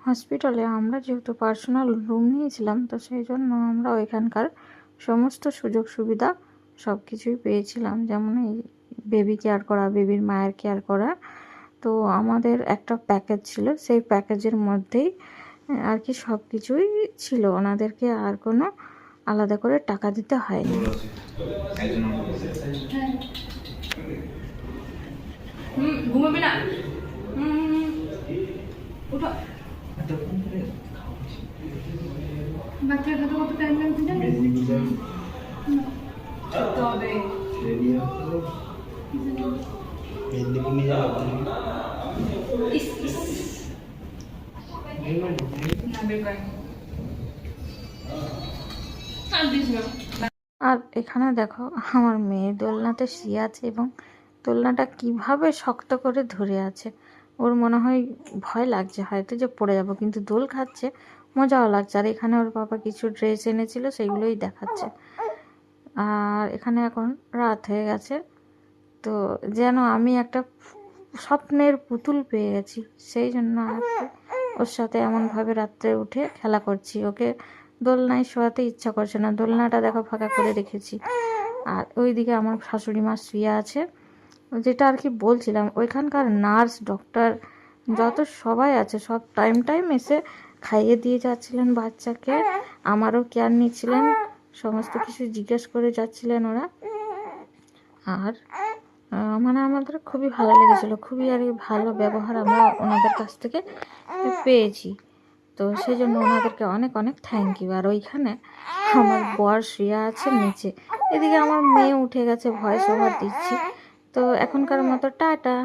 হসপিটালে আমরা যেহেতু পার্সোনাল রুম নিয়েছিলাম, তো সেই জন্য আমরা ওইখানকার সমস্ত সুযোগ সুবিধা সব কিছুই পেয়েছিলাম। যেমন এই বেবি কেয়ার করা, বেবির মায়ের কেয়ার করা। তো আমাদের একটা প্যাকেজ ছিল, সেই প্যাকেজের মধ্যেই আর কি সব কিছুই ছিল। ওনাদেরকে আর কোনো আলাদা করে টাকা দিতে হয়নি। ঘুমাবি না? উঠো। বাচ্চার হাতে কত টাইম লাগছে জানিস? তো হবে ইস ইস না বের করেন আর দিস না। আর এখানে দেখো আমার মেয়ে দোলনাতে শুয়ে আছে এবং দোলনাটা কিভাবে শক্ত করে ধরে আছে। ওর মনে হয় ভয় লাগছে হয়তো যে পড়ে যাব, কিন্তু দোল খাচ্ছে, মজাও লাগছে। আর এখানে ওর বাবা কিছু ড্রেস এনেছিল, সেগুলোই দেখাচ্ছে। আর এখানে এখন রাত হয়ে গেছে, তো যেন আমি একটা স্বপ্নের পুতুল পেয়ে গেছি। সেই জন্য আর কি ওর সাথে এমনভাবে রাত্রে উঠে খেলা করছি। ওকে দোলনায় শোয়াতে ইচ্ছা করছে না, দোলনাটা দেখো ফাঁকা করে রেখেছি। আর ওইদিকে আমার শাশুড়ি মা শুয়ে আছে। যেটা আর কি বলছিলাম, ওইখানকার নার্স, ডক্টর, যত সবাই আছে সব টাইম টাইম এসে খাইয়ে দিয়ে যাচ্ছিলেন বাচ্চাকে, আমারও কেয়ার নিচ্ছিলেন, সমস্ত কিছু জিজ্ঞেস করে যাচ্ছিলেন ওরা। আর মানে আমাদের খুবই ভালো লেগেছিলো, খুবই আর কি ভালো ব্যবহার আমরা ওনাদের কাছ থেকে পেয়েছি। তো সেই জন্য ওনাদেরকে অনেক অনেক থ্যাংক ইউ। আর ওইখানে আমার বর শুয়ে আছে নিচে, এদিকে আমার মেয়ে উঠে গেছে, ভয়েস ওভার দিচ্ছি। তো এখনকার মতো টাটা।